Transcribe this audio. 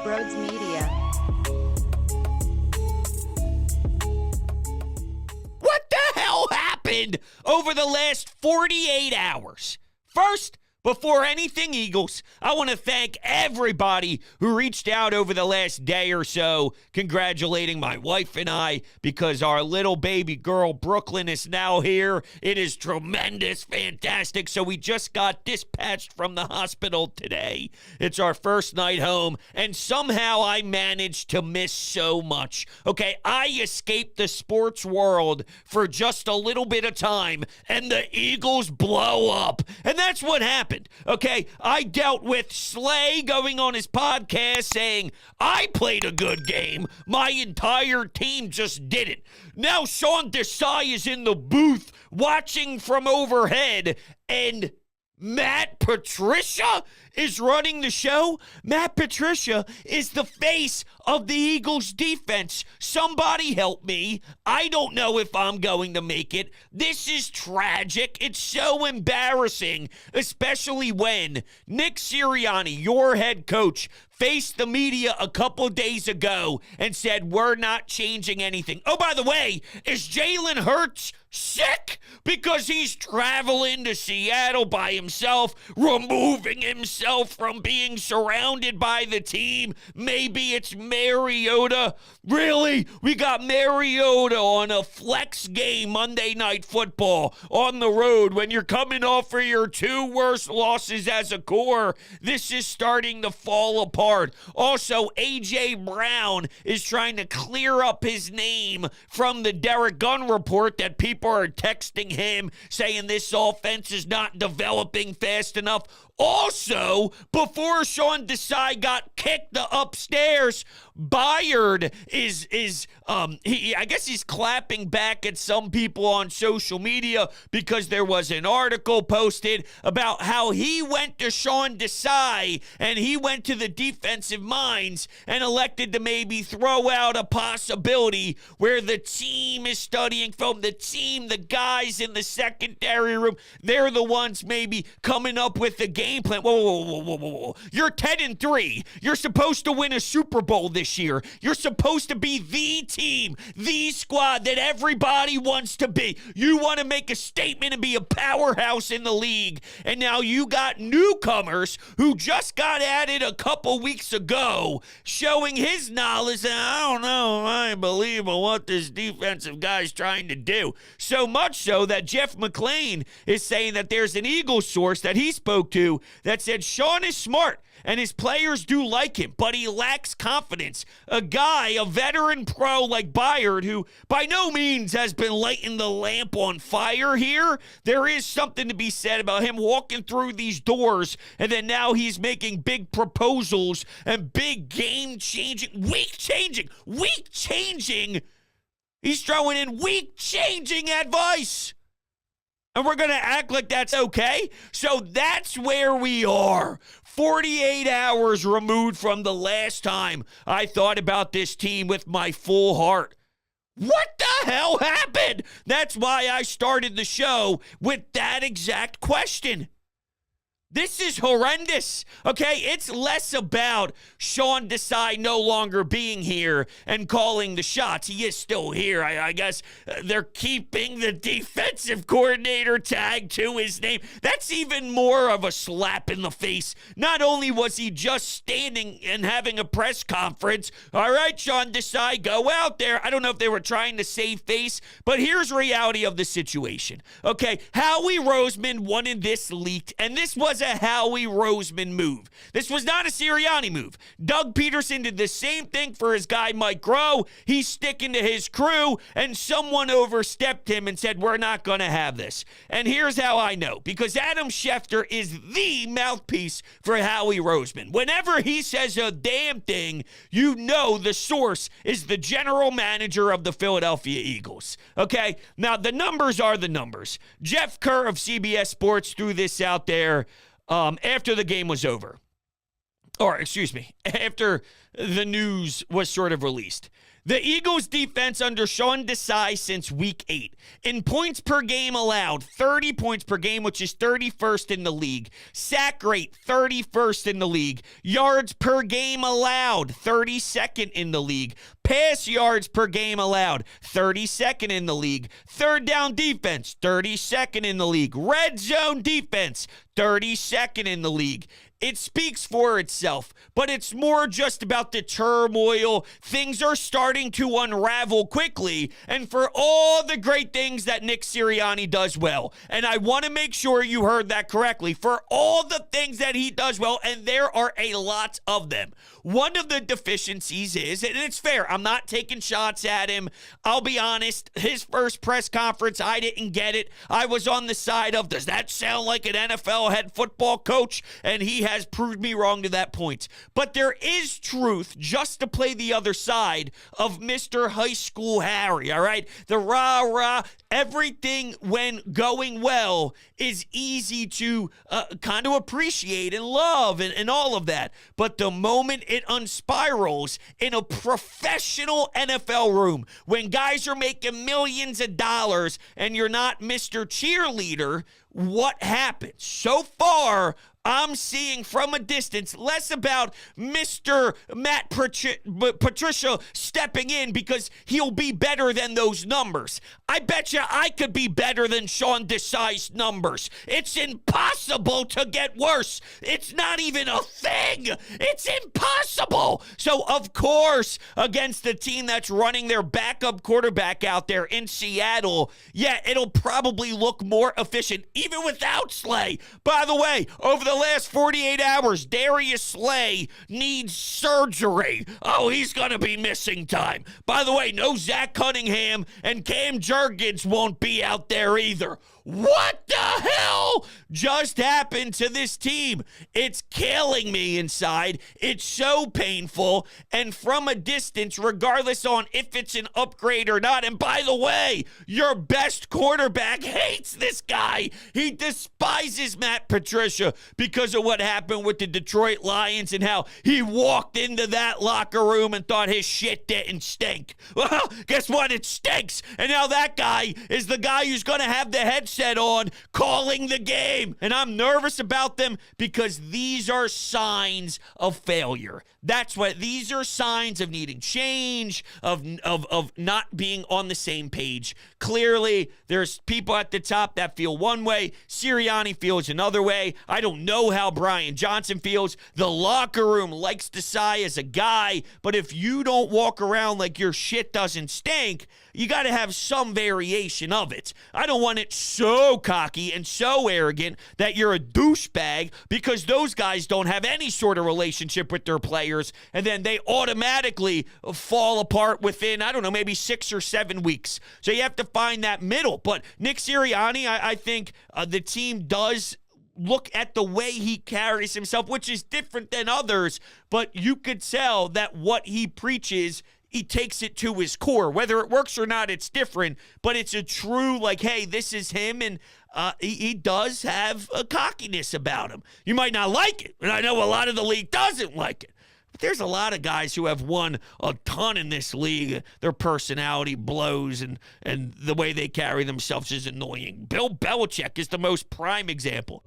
Brodes Media. What the hell happened over the last 48 hours? First, before anything, Eagles, I want to thank everybody who reached out over the last day or so congratulating my wife and I because our little baby girl, Brooklyn, is now here. It is tremendous, fantastic. So we just got dispatched from the hospital today. It's our first night home, and somehow I managed to miss so much. Okay, I escaped the sports world for just a little bit of time, and the Eagles blow up. And that's what happened. Okay, I dealt with Slay going on his podcast saying, I played a good game. My entire team just didn't. Now Sean Desai is in the booth watching from overhead, and Matt Patricia is running the show. Matt Patricia is the face of the Eagles defense. Somebody help me. I don't know if I'm going to make it. This is tragic. It's so embarrassing, especially when Nick Sirianni, your head coach, faced the media a couple days ago and said, we're not changing anything. Oh, by the way, is Jalen Hurts sick because he's traveling to Seattle by himself, removing himself from being surrounded by the team? Maybe it's Mariota. Really? We got Mariota on a flex game Monday Night Football on the road when you're coming off for your two worst losses as a core. This is starting to fall apart. Also, A.J. Brown is trying to clear up his name from the Derek Gunn report that people are texting him saying this offense is not developing fast enough. Also, before Sean Desai got kicked upstairs, Byard I guess he's clapping back at some people on social media because there was an article posted about how he went to Sean Desai and he went to the defensive minds and elected to maybe throw out a possibility where the team is studying film. The team, the guys in the secondary room, they're the ones maybe coming up with the game plan. Whoa. You're 10-3. You're supposed to win a Super Bowl this year. You're supposed to be the team, the squad that everybody wants to be. You want to make a statement and be a powerhouse in the league. And now you got newcomers who just got added a couple weeks ago showing his knowledge. And I don't know, I believe in what this defensive guy's trying to do. So much so that Jeff McClain is saying that there's an Eagles source that he spoke to that said Sean is smart and his players do like him, but he lacks confidence. A guy, a veteran pro like Byard, who by no means has been lighting the lamp on fire here. There is something to be said about him walking through these doors, and then now he's making big proposals and big game-changing, week-changing. He's throwing in week-changing advice. And we're going to act like that's okay? So that's where we are. 48 hours removed from the last time I thought about this team with my full heart. What the hell happened? That's why I started the show with that exact question. This is horrendous, okay? It's less about Sean Desai no longer being here and calling the shots. He is still here. I guess they're keeping the defensive coordinator tag to his name. That's even more of a slap in the face. Not only was he just standing and having a press conference, all right, Sean Desai, go out there. I don't know if they were trying to save face, but here's reality of the situation, okay? Howie Roseman wanted this leaked, and this was a Howie Roseman move. This was not a Sirianni move. Doug Peterson did the same thing for his guy Mike Groh. He's sticking to his crew, and someone overstepped him and said, we're not going to have this. And here's how I know. Because Adam Schefter is the mouthpiece for Howie Roseman. Whenever he says a damn thing, you know the source is the general manager of the Philadelphia Eagles. Okay? Now, the numbers are the numbers. Jeff Kerr of CBS Sports threw this out there after the game was over. or excuse me, after the news was sort of released. The Eagles' defense under Sean Desai since week 8. In points per game allowed, 30 points per game, which is 31st in the league. Sack rate, 31st in the league. Yards per game allowed, 32nd in the league. Pass yards per game allowed, 32nd in the league. Third down defense, 32nd in the league. Red zone defense, 32nd in the league. It speaks for itself, but it's more just about the turmoil. Things are starting to unravel quickly, and for all the great things that Nick Sirianni does well, and I want to make sure you heard that correctly, for all the things that he does well, and there are a lot of them. One of the deficiencies is, and it's fair, I'm not taking shots at him. I'll be honest, his first press conference, I didn't get it. I was on the side of, does that sound like an NFL head football coach? And he has proved me wrong to that point. But there is truth, just to play the other side, of Mr. High School Harry, all right? The rah-rah, everything when going well is easy to kind of appreciate and love and all of that. But the moment it unspirals in a professional NFL room, when guys are making millions of dollars and you're not Mr. Cheerleader, what happens? So far, I'm seeing from a distance less about Mr. Matt Patricia stepping in because he'll be better than those numbers. I bet you I could be better than Sean Desai's numbers. It's impossible to get worse. It's not even a thing. It's impossible. So, of course, against the team that's running their backup quarterback out there in Seattle, yeah, it'll probably look more efficient, even without Slay. By the way, over the last 48 hours, Darius Slay needs surgery. Oh, he's going to be missing time. By the way, no Zach Cunningham, and Cam Jurgens won't be out there either. What the hell just happened to this team? It's killing me inside. It's so painful. And from a distance, regardless on if it's an upgrade or not, and by the way, your best quarterback hates this guy. He despises Matt Patricia because of what happened with the Detroit Lions and how he walked into that locker room and thought his shit didn't stink. Well, guess what? It stinks. And now that guy is the guy who's going to have the headset on calling the game. And I'm nervous about them because these are signs of failure. That's what these are, signs of needing change, of not being on the same page. Clearly, there's people at the top that feel one way. Sirianni feels another way. I don't know how Brian Johnson feels. The locker room likes Desai as a guy, but if you don't walk around like your shit doesn't stink, you got to have some variation of it. I don't want it so cocky and so arrogant that you're a douchebag, because those guys don't have any sort of relationship with their players, and then they automatically fall apart within, I don't know, maybe 6 or 7 weeks. So you have to find that middle. But Nick Sirianni, I think the team does look at the way he carries himself, which is different than others, but you could tell that what he preaches, he takes it to his core. Whether it works or not, it's different, but it's a true, like, hey, this is him, and he does have a cockiness about him. You might not like it, and I know a lot of the league doesn't like it. But there's a lot of guys who have won a ton in this league. Their personality blows, and the way they carry themselves is annoying. Bill Belichick is the most prime example.